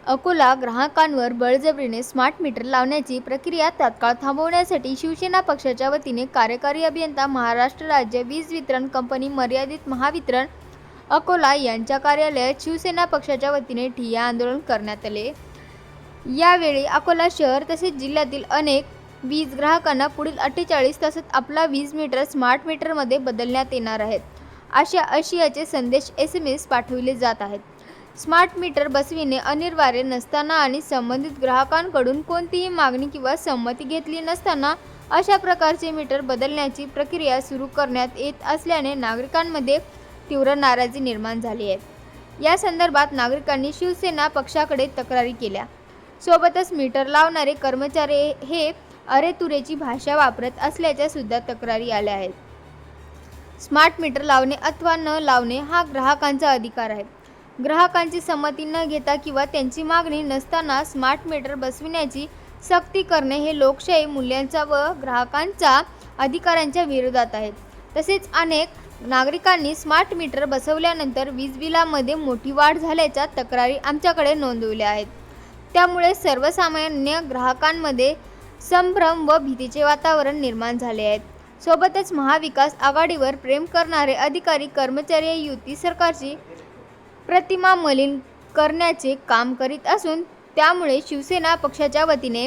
अकोला ग्राहकांवर बळजबरीने smart meter लावण्याची प्रक्रिया तात्काळ थांबवण्यासाठी शिवसेना पक्षाच्या वतीने कार्यकारी अभियंता महाराष्ट्र राज्य वीज वितरण कंपनी मर्यादित महावितरण अकोला यांच्या कार्यालयात शिवसेना पक्षाच्या वतीने ठिय्या आंदोलन करण्यात आले। यावेळी अकोला शहर तसेच जिल्ह्यातील अनेक वीज ग्राहकांना पुढील 48 तासात आपला वीज मीटर स्मार्ट मीटरमध्ये बदलण्यात येणार आहेत अशा आशयाचे संदेश SMS पाठविले जात आहेत। स्मार्ट मीटर बसविणे अनिवार्य नसताना आणि संबंधित ग्राहकांकडून कोणतीही मागणी किंवा संमती घेतली नसताना अशा प्रकारचे मीटर बदलण्याची प्रक्रिया सुरू करण्यात येत असल्याने नागरिकांमध्ये तीव्र नाराजी निर्माण झाली आहे। या संदर्भात नागरिकांनी शिवसेना पक्षाकडे तक्रारी केल्या। सोबतच मीटर लावणारे कर्मचारी हे अरेतुरेची भाषा वापरत असल्याच्या सुद्धा तक्रारी आल्या आहेत। स्मार्ट मीटर लावणे अथवा न लावणे हा ग्राहकांचा अधिकार आहे। ग्राहकांची संमती न घेता किंवा त्यांची मागणी नसताना स्मार्ट मीटर बसविण्याची सक्ती करणे हे लोकशाही मूल्यांचा व ग्राहकांच्या अधिकारांच्या विरोधात आहे। तसेच अनेक नागरिकांनी स्मार्ट मीटर बसवल्यानंतर वीज बिलामध्ये मोठी वाढ झाल्याच्या तक्रारी आमच्याकडे नोंदवल्या आहेत। त्यामुळे सर्वसामान्य ग्राहकांमध्ये संभ्रम व भीतीचे वातावरण निर्माण झाले आहे। सोबतच महाविकास आघाडीवर प्रेम करणारे अधिकारी कर्मचारी युती सरकारची प्रतिमा मलिन करण्याचे काम करीत असून त्यामुळे शिवसेना पक्षाच्या वतीने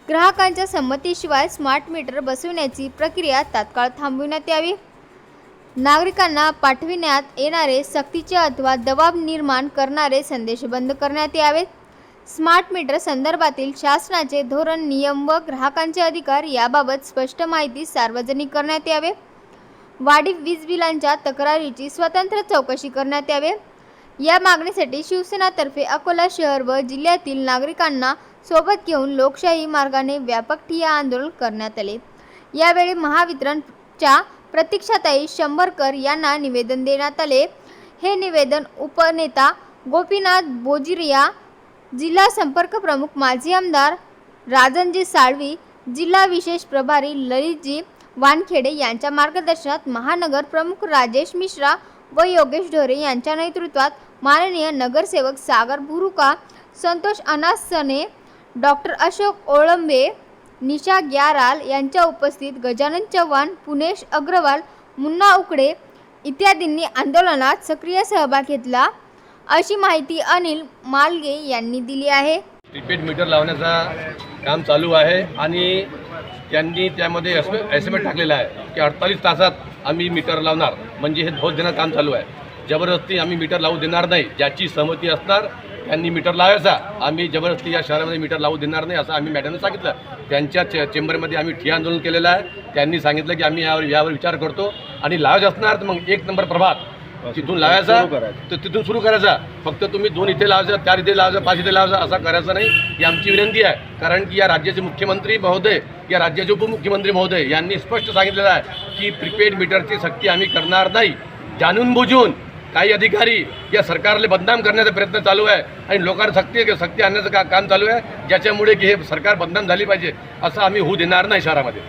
ग्राहकांच्या संमतीशिवाय स्मार्ट मीटर बसवण्याची प्रक्रिया तात्काळ थांबविण्यात यावी। नागरिकांना पाठविण्यात येणारे सक्तीचे अथवा दबाव निर्माण करणारे संदेश बंद करण्यात यावेत। स्मार्ट मीटर संदर्भातील शासनाचे धोरण नियम व ग्राहकांचे अधिकार याबाबत स्पष्ट माहिती सार्वजनिक करण्यात यावे। वाढीव वीज बिलांच्या तक्रारीची स्वतंत्र चौकशी करण्यात यावे। या मागणीसाठी शिवसेनातर्फे अकोला शहर व जिल्ह्यातील नागरिकांना सोबत घेऊन लोकशाही मार्गाने व्यापक ठिय्या आंदोलन करण्यात आले। यावेळी महावितरणच्या प्रतीक्षाताई शंभरकर यांना निवेदन देण्यात आले। हे निवेदन उपनेता गोपीनाथ बोजिरिया, जिल्हा संपर्क प्रमुख माजी आमदार राजनजी साळवी, जिल्हा विशेष प्रभारी ललितजी वानखेडे यांच्या मार्गदर्शनात महानगर प्रमुख राजेश मिश्रा व योगेश ढोरे यांच्या नेतृत्वात माननीय नगरसेवक सागर बुरुका, संतोष अनासने, डॉक्टर अशोक ओळंबे, निशा ग्याराल यांच्या उपस्थित गजानन चव्हाण, पुनेश अग्रवाल, मुन्ना उकडे इत्यादींनी आंदोलनात सक्रिय सहभाग घेतला अशी माहिती अनिल मालगे यांनी दिली आहे। प्रीपेड मीटर लावण्याचा काम चालू आहे आणि त्यांनी त्यामध्ये एस्टिमेट टाकलेला आहे की 48 तासात आम्ही मीटर लावणार, म्हणजे हे धोस देणं काम चालू आहे। जबरदस्ती आम्ही मीटर लावू देणार नाही, ज्याची सहमती असणार त्यांनी मीटर लावायचा। आम्ही जबरदस्ती या शहरामध्ये मीटर लावू देणार नाही असं आम्ही मॅडमने सांगितलं। त्यांच्या चेंबरमध्ये आम्ही ठिय्या आंदोलन केलेलं आहे। त्यांनी सांगितलं की आम्ही यावर विचार करतो आणि लावायचं असणार तर मग 1 नंबर प्रभाग तिथून लावायचा, तर तिथून सुरू करायचा। फक्त तुम्ही 2 इथे लावायचं, 4 इथे लावायचं, 5 इथे लावायचं असं करायचं नाही, ही आमची विनंती आहे। कारण की या राज्याचे मुख्यमंत्री महोदय, या राज्याचे उपमुख्यमंत्री महोदय यांनी स्पष्ट सांगितलेलं आहे की प्रीपेड मीटरची सक्ती आम्ही करणार नाही। जाणून बुजून काही अधिकारी या सरकारला बदनाम करण्याचा प्रयत्न चालू आहे आणि लोकांना सक्ती आणण्याचं काम चालू आहे, ज्याच्यामुळे की हे सरकार बदनाम झाली पाहिजे असं आम्ही होऊ देणार नाही शहरामध्ये।